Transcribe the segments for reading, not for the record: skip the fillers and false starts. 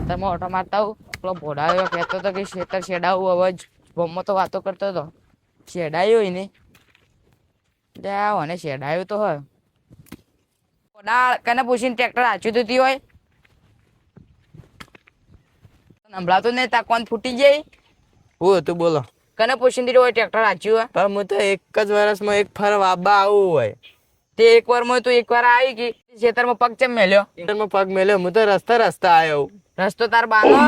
ખેતરમાં ઓટો મારતા આવું. પેલો ભોડાયો કહેતો હતો કે ખેતર શેડાવું. હવે ગમમાં તો વાતો કરતો હતો. શેડાયું હોય ને અને શેડાયું તો હોય. ભોડા કને પૂછીને ટ્રેક્ટર હાચું થતી હોય. સંભળાતું નહીં તા કોણ ફૂટી જાય. હું હતું બોલો. કને પૂછીને દીધું હોય ટ્રેક્ટર હાચું હોય. પણ હું તો એક જ વર્ષમાં એક ફર વાબા આવું હોય. તે એક વારમાં તું એક વાર આવી ગઈ ખેતરમાં પગ ચમ મેલ્યો. ખેતરમાં પગ મેલ્યો હું તો રસ્તા આવ્યો. રસ્તો તાર બાનો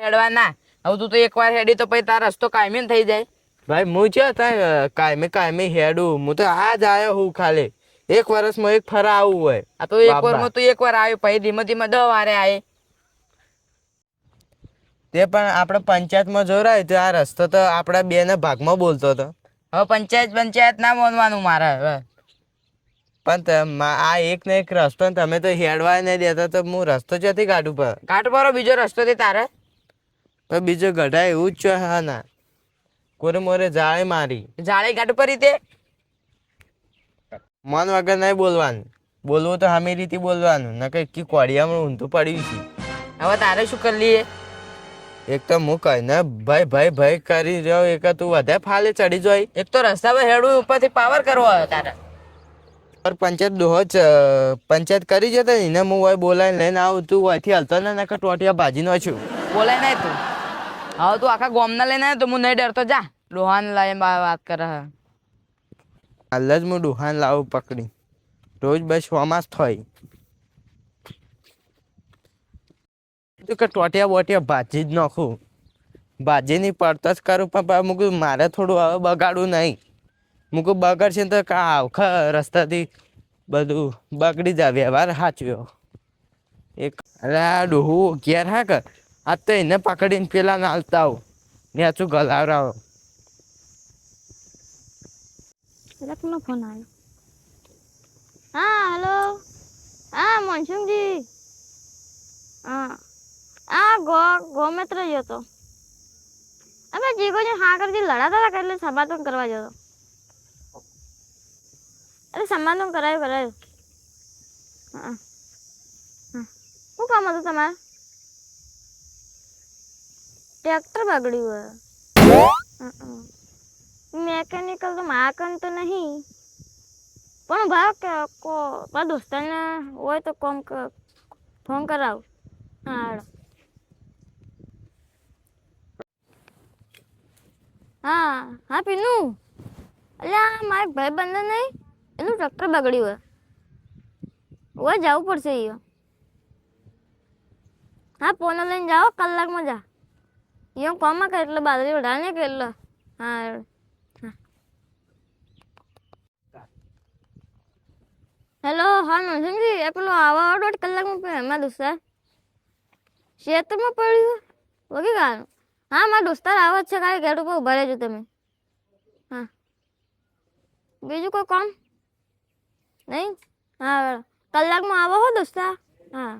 હેડવા ના. હવે તું તો એક વાર હેડી તો પછી તાર રસ્તો કાયમી થઈ જાય. ભાઈ હું છે ત્યાં કાયમી હેડું. હું તો આજ આવ્યો હું ખાલી એક વર્ષમાં એક ફરા આવું હોય. આ તો એક વારમાં તું એક વાર આવ્યો પછી ધીમે ધીમે 10 વારે આવે. તે પણ આપણે પંચાયતમાં જોરાય તો આ રસ્તો તો આપણા બે ના ભાગમાં બોલતો હતો. હવે પંચાયત ના માનવાનું મારે હવે. પણ આ એક ને એક રસ્તો તમે તો હેડવા નહીં દેતા તો હું રસ્તો ક્યાંથી કાઢું પર કાઢ પર બીજો રસ્તો તે તારે. પણ બીજો ગઢા એવું જ છે. હા ના કોરે મોરે જાળે મારી જાળી કાઢ પર રીતે મન વગર નહીં બોલવાનું. બોલવું તો સામી રીતે બોલવાનું. ન કઈ કોડિયામાં ઊંધું પડ્યું છે. હવે તારે શું કરી લઈએ. એક તો હું કઈ ને ભાઈ ભાઈ ભાઈ કરી રહ્યો. એક તું વધારે ફાલે ચડી જાય. એક તો રસ્તા પર હેડવું ઉપરથી પાવર કરવો હોય તારે. પર પંચાયત દોહો જ પંચાયત કરી જતા ને હું હોય બોલાય લઈને આવું. તું અહીંથી હલતો ને નકર ટોટિયા ભાજી નો છું. બોલાય નહીં તું. હવે તું આખા ગોમના લઈને આવ્યો તો હું નહીં ડરતો. જા ડોહાન લઈને વાત કરે. હાલ જ હું ડોહાન લાવું પકડી. રોજ બસ હોમાસ થાય તું કે ટોટિયા બોટિયા ભાજી જ નાખું. ભાજીની પડતસ કરું પણ મૂકું મારે થોડું હવે બગાડવું નહીં. મૂકું બગડશે તો આખા રસ્તાથી બધું બગડી જાય. વ્યવહાર સાચવ્યો એક. અરે આ ડોહું ઘેર હા કર. આ તો એને પકડીને પેલા નાલતા આવું ને આછું ગલાવરાવો. કોનો ફોન આવ્યો? હા હેલો. હા મોનસુમજી. હા ગોમેત્ર જ હતો. અમે જીગોજી હા કરતી લડાતા હતા એટલે સમાધાન કરવા જતો. અરે સમાધાન કરાયું. હા શું કામ હતું તમારે? ટ્રેક્ટર બગડ્યું હોય. મેકેનિકલ તો માકન તો નહીં પણ ભાવ કે મારા દોસ્તાને હોય તો ફોન કરાવ. હા પીનું અલ્યા મારે ભાઈ બંધ નહીં એનું ટ્રેક્ટર બગડ્યું હોય જવું પડશે. એ હા ફોન લઈને જાઓ કલાકમાં જા. એ કોમાં કે એટલે બાદરી વઢા ને કે એટલે હા. હેલો હા નોંધજી એ પેલો આવા 1.5 કલાકમાં એમાં દોસ્તાર ખેતરમાં પડ્યું વગી ગાનું. હા મારા દોસ્તાર આવે જ છે ખાલી ગેટ ઉપર ઉભા રહેજો તમે. હા બીજું કોઈ કામ નહીં? હા કલાકમાં આવો હો દોસ્તાર. હા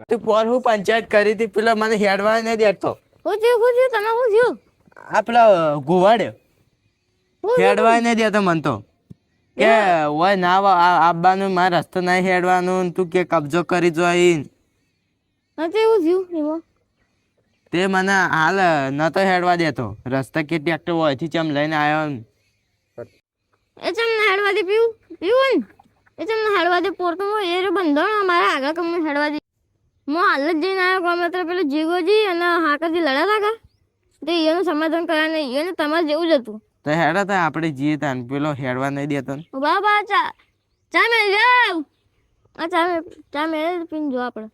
તું ફોન હું પંચાયત કરી હતી પેલા મને હેડવા નહીં દેતો. શું થયું તમે શું થયું? આ પેલા ગુવાડે હેડવા નહીં દેતો મન તો કે હોય ના આવવાનું મારે રસ્તો નહીં હેડવાનું. તું કે કબજો કરી જોઈ નથી એવું થયું. તે મને હાલ નતો હેડવા દેતો. રસ્તા કે ટ્રેક્ટર હોયથી ચમ લઈને આવ્યો. એ ચમને હેડવા દે પીવું એ ચમને હેડવા દે પોરતો એ બંધણ અમારા આગળ કમને હેડવા દે. હું હાલ જ જઈને આવ્યો ગમે તો પેલો જીગોજી અને હાકરજી લડ્યા હતા તો એનું સમાધાન કર્યા નહીં. એને તમારે જેવું જ હતું. તો હેડા તા આપણે જઈએ તા પેલો હેડવા નહીં દેતો. બાબા ચા મેળ જાવ. ચા મેળ પીને જો આપણે.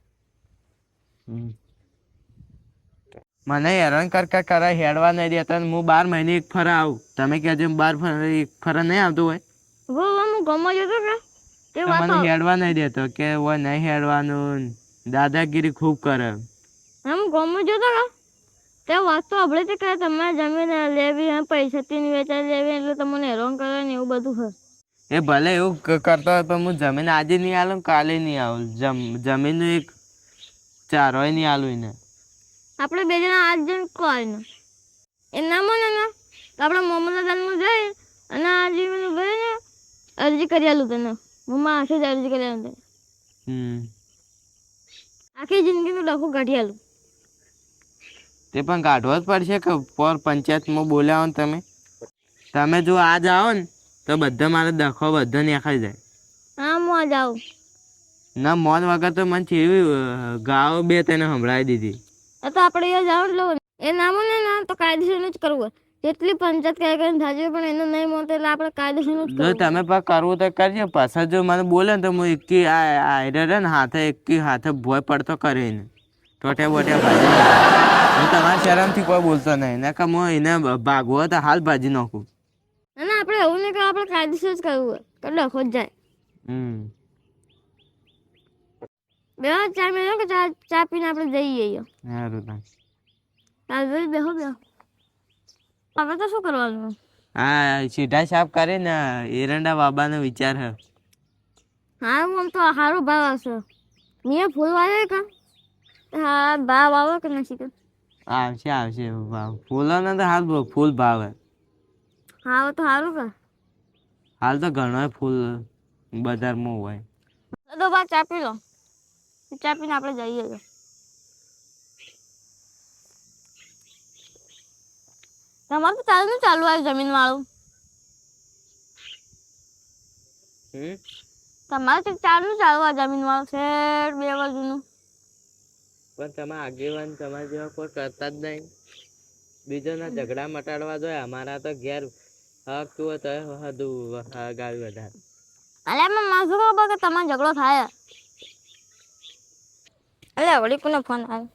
મને હેરાન કરા હેડવા નહીં દેતા. હું 12 મહિને એક ફરા આવું. તમે કહેજો 12 એક ફરા નહીં આવતું હોય. હું ગમો જતો કે તે મને હેડવા નહીં દેતો કે હોય નહીં હેડવાનું. દાદાગીરી ખૂબ કરે. હું ગમો જતો કે તે વાત તો આપણે તે કહે તમારે જમીન લેવી પૈસાથી વેચાઈ લેવી એટલે તમને હેરાન કરે ને એવું બધું હોય. એ ભલે એવું કરતો હોય પણ હું જમીન આજે નહીં આલું કાલે નહીં આવું. જમીનનું એક ચારોય નહીં આલું એને. આપણે બે જણા આજ જઈને કોઈને એ ના મને ને તો આપણે મોહમ્મદાનમાં જઈ અને આ જીવન ભાઈ ને અરજી કરી આલું તને. હું માં આખી જ અરજી કરી આલું તને. આખી જિંદગીનું ડખું કાઢી તે પણ કાઢવો જ પડશે કે પર પંચાયતમાં બોલ્યા હો ને તમે જો આજ આવો ને તો બધા મારો દખો બધો નીકળી જાય. હા હું આ જાઉં. ના મોન વગર તો મને ચેવી ગાઓ બે તને સંભળાવી દીધી. એ તો આપણે અહીંયા જાવ એટલે એ નામો ને ના તો કાયદેસરનું જ કરવું. જેટલી પંચાયત કરીને થાજે પણ એનું નહીં મળતું એટલે આપણે કાયદેસરનું જ જો કરવું. તમે પણ કરવું તો કરજો. પાછા જો મને બોલે ને તો હું એકી આ ને હાથે એકી હાથે ભોય પડતો કરીને ટોટ્યા બોટ્યા ભાજી હું તમારા શરમથી કોઈ બોલતો નહીં ને કે હું એને ભાગવો તો હાલ ભાજી નાખું. ના આપણે એવું નહીં કે આપણે કાયદેસર જ કરવું હોય તો ડખો જ જાય. બે ચા મેળવો કે ચા પીને આપણે જઈએ. સારું તા કાલ બેહો બેહો. હવે તો શું કરવાનું? હા સીધા સાફ કરીને એરંડા બાબાનો વિચાર હે. હા આમ તો સારો ભાવ આવશે. મેં ફૂલ વાવ્યો કા? હા ભાવ આવો કે નથી કે? આવશે આવશે ભાવ ફૂલોનો તો હાલ ફૂલ ભાવ હે. હા તો સારું કા? હાલ તો ઘણો ફૂલ બજારમાં હોય. તો બા ચા પી લો. ચા પીને આપણે જઈએ. તમારું તો ચાલુ આવ્યું જમીન વાળું. તમારે તો ચાલુ આ જમીન વાળું શેર 2 બાજુનું. પણ તમે આગેવાન તમારા જેવા કોઈ કરતા જ નહીં. બીજોના ઝઘડા મટાડવા જોઈએ. અમારા તો ઘેર હક તું તો હદું ગાવી વધારે. અલે એમાં માથું ખબર કે તમારો ઝઘડો થાય. અલે વળી કોનો ફોન આવ્યો?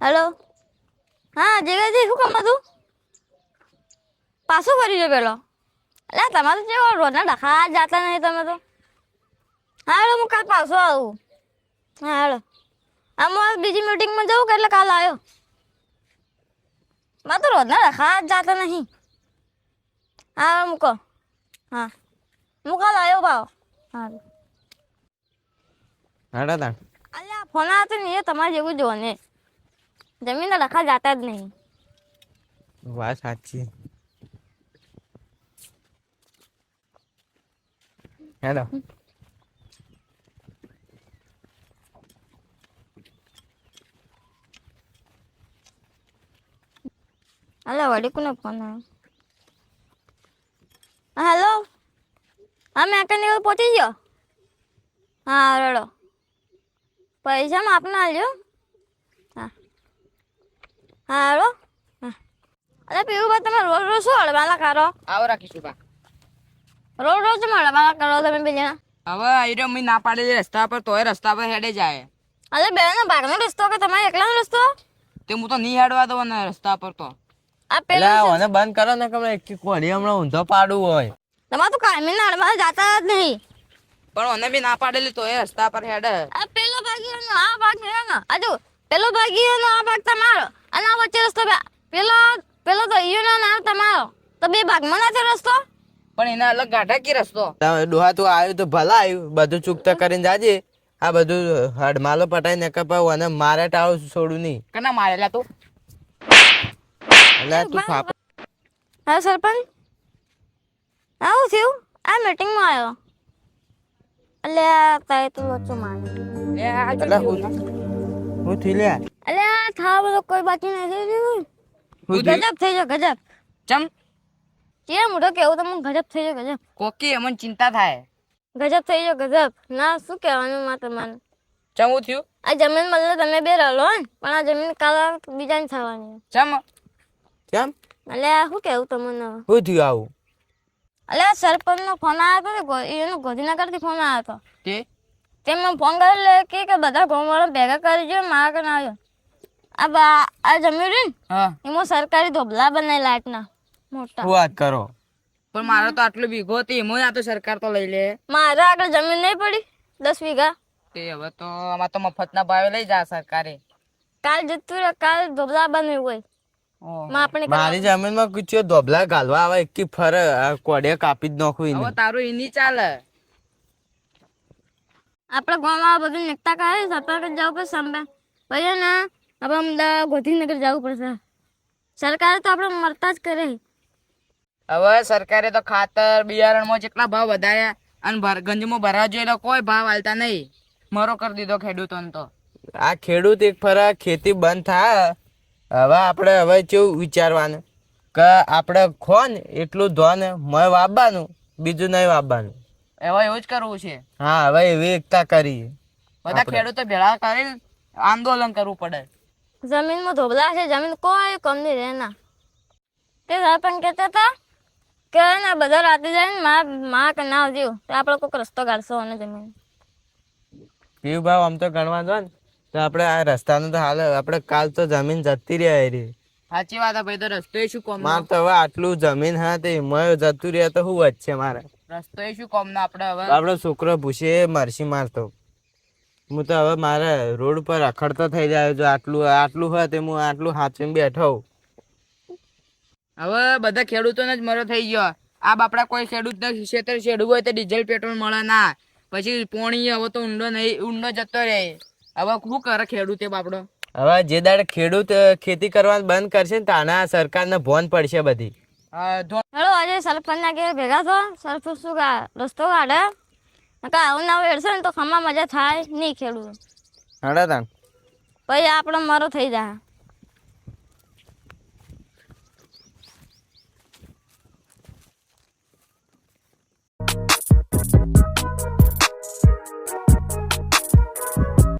હેલો. હા જગાજી શું કામ હતું? પાછું કરી દો પેલો. અલે તમારે જેવો રોજના ડખા જાતા નહીં તમે તો. હા હેલો હું કાલ પાછો આવું. હા હેલો. આમ હું બીજી મીટિંગમાં જાઉં કે એટલે કાલ આવ્યો. મારે તો રોજના ડખા જાતા નહીં. હા મૂકો. હા હું કાલ આવ્યો ભાવ. હા હાડા અલ્યા ફોન આવતો ને એ તમારે જેવું જો ને જમીન ડખા જાતા જ નહીં. વાત સાચી. હેલો અલ્યા વળી કોને ફોન આવ્યો? હેલો. હા મેકેનિકલ પહોંચી ગયો. હા રડો પૈસા માં આપને આલ્યો. હા હા હેલો. હા અરે પીવું બા તમે રોજ રોજ શું હળવાલા કરો? આવો રાખીશું બા. રોજ રોજ તમે હળવાલા કરો તમે બે જણા? હવે આઈરો મેં ના પાડેલી રસ્તા પર તોય રસ્તા પર હેડે જાય. અરે બેનો ભાગનો રસ્તો કે તમારે એકલાનો રસ્તો? તે હું તો નહીં હેડવા દઉં ને રસ્તા પર તો. આ પેલા મને બંધ કરો ને કે એક કોડી હમણાં ઊંધો પાડવું હોય. તમારે તો કાયમી ના હળવાલા જાતા જ નહીં. પણ મને બી ના પાડેલી તોય રસ્તા પર હેડે. આ પેલો ભાગીનો આ ભાગ છે ને આજુ પેલો ભાગીનો આ ભાગ તમારો અને આ વચ્ચે રસ્તો પેલો તો ઈયો ના તમારો તો બે ભાગમાં ના છે રસ્તો. પણ એના અલગ ગાઢા કે રસ્તો. ડોહા તું આવ્યું તો ભલા આવ્યું બધું ચૂકતા કરીને જાજે. આ બધું હડમાલો પટાઈ ને કપાવ અને મારે ટાળું છોડું નહીં. કના મારેલા તું? એટલે તું ફાપ. હા સરપંચ આવું થયું આ મીટિંગમાં આવ્યો. અલ્યા તાય તું વચ્ચે માને એટલે હું થી લે અલ્યા થા બધો કોઈ બાકી નથી રહ્યું. ગજબ થઈ ગયો ગજબ. ચમ કે મોટો કેવું તમને ગજબ થઈ ગયો ગજબ. કોકી અમને ચિંતા થાય. ગજબ થઈ ગયો ગજબ. ના શું કહેવાનું માં તમારે? ચમ હું થયું? આ જમીન બદલે તમે બે રહો ને પણ આ જમીન કાલા બીજાની થવાની. ચમ કેમ અલ્યા શું કેવું તમને? શું થયું આવું? અલ્યા સરપંચ નો ફોન આવ્યો હતો ને એનો ગોધીનગર થી ફોન આવ્યો હતો. તે તેમાં ફોન કરેલો કે બધા ગામવાળા ભેગા કરી જો મારા કને આવ્યો. આ જમીન રહી ને હા એમાં સરકારી ધોબલા બનાવી લાઈટના મોટા. શું વાત કરો? પણ મારો તો આટલો બીઘો હતી એમાં આ તો સરકાર તો લઈ લે. મારે આગળ જમીન નહીં પડી 10 વીઘા. તે હવે તો આમાં તો મફતના ભાવે લઈ જા સરકારે. કાલ જતું રહે કાલ ધોબલા બનાવ્યું હોય આપણે મારી જમીનમાં કુછ ધોબલા ગાલવા આવે એક ફરે કોડે કાપી જ નાખું હવે એને. તારું એની ચાલે. આપણા ગામમાં બધું નીકતા કરે સરપંચ જવું પડે સંભા પછી ને આપણે અમદાવાદ ગોધીનગર જવું પડશે. સરકારે તો આપણે મરતા જ કરે. હવે સરકારે તો ખાતર બિયારણમાં જેટલા ભાવ વધાર્યા અને ગંજમાં ભરવા જોઈએ કોઈ ભાવ હાલતા નહીં. મરો કરી દીધો ખેડૂતોને તો. આ ખેડૂત એક ફરા ખેતી બંધ થાય હવે આપણે હવે કેવું વિચારવાનું કે આપણે ખો ને એટલું ધોન મય વાવવાનું બીજું નહીં વાવવાનું. હવે એવું જ કરવું છે. હા હવે એવી એકતા કરી બધા આપણે. ખેડૂતો ભેળા કરીને આંદોલન કરવું પડે. જમીનમાં ધોબલા છે, જમીન કોઈ કમ નહીં રહે ના. તે સરપંચ કહેતા હતા કે ના બધા રાતે જાય ને માં કે ના આવજો તો આપણે કોઈક રસ્તો કાઢશો અને જમીન. પીવ ભાવ આમ તો ગણવા દો ને તો આપણે આ રસ્તાનું તો હાલ આપણે કાલ તો જમીન જતી રહ્યા રે. સાચી વાત ભાઈ. તો રસ્તો શું કોમ? માર તો હવે આટલું જમીન હા તે મય જતું રહ્યા તો શું વચ્ચે મારે રસ્તો શું કોમ ના? આપણે હવે આપણો છોકરો ભૂસે મરસી મારતો. હું તો હવે મારે રોડ પર રખડતો થઈ જાય જો આટલું હોય તે હું આટલું હાચવીને બેઠો હોઉં. હવે બધા ખેડૂતોને જ મરો થઈ ગયો. આ બાપડા કોઈ ખેડૂત ક્ષેત્ર છેડવું હોય તો ડીઝલ પેટ્રોલ મળે ના. પછી પોણી હવે તો ઊંડો જતો રહે. હવે શું કરે ખેડૂતે બાપડો? હવે જે દાડે ખેડૂત ખેતી કરવાનું બંધ કરશે ને તાના સરકારને ભોન પડશે બધી. હેલો આજે સરપંચના ઘેર ભેગા થો. સરપંચ શું રસ્તો કાઢે આવું ના વેડશે ને તો ખમા મજા થાય નહીં ખેડૂત. હડા તાણ પછી આપણો મરો થઈ જાય.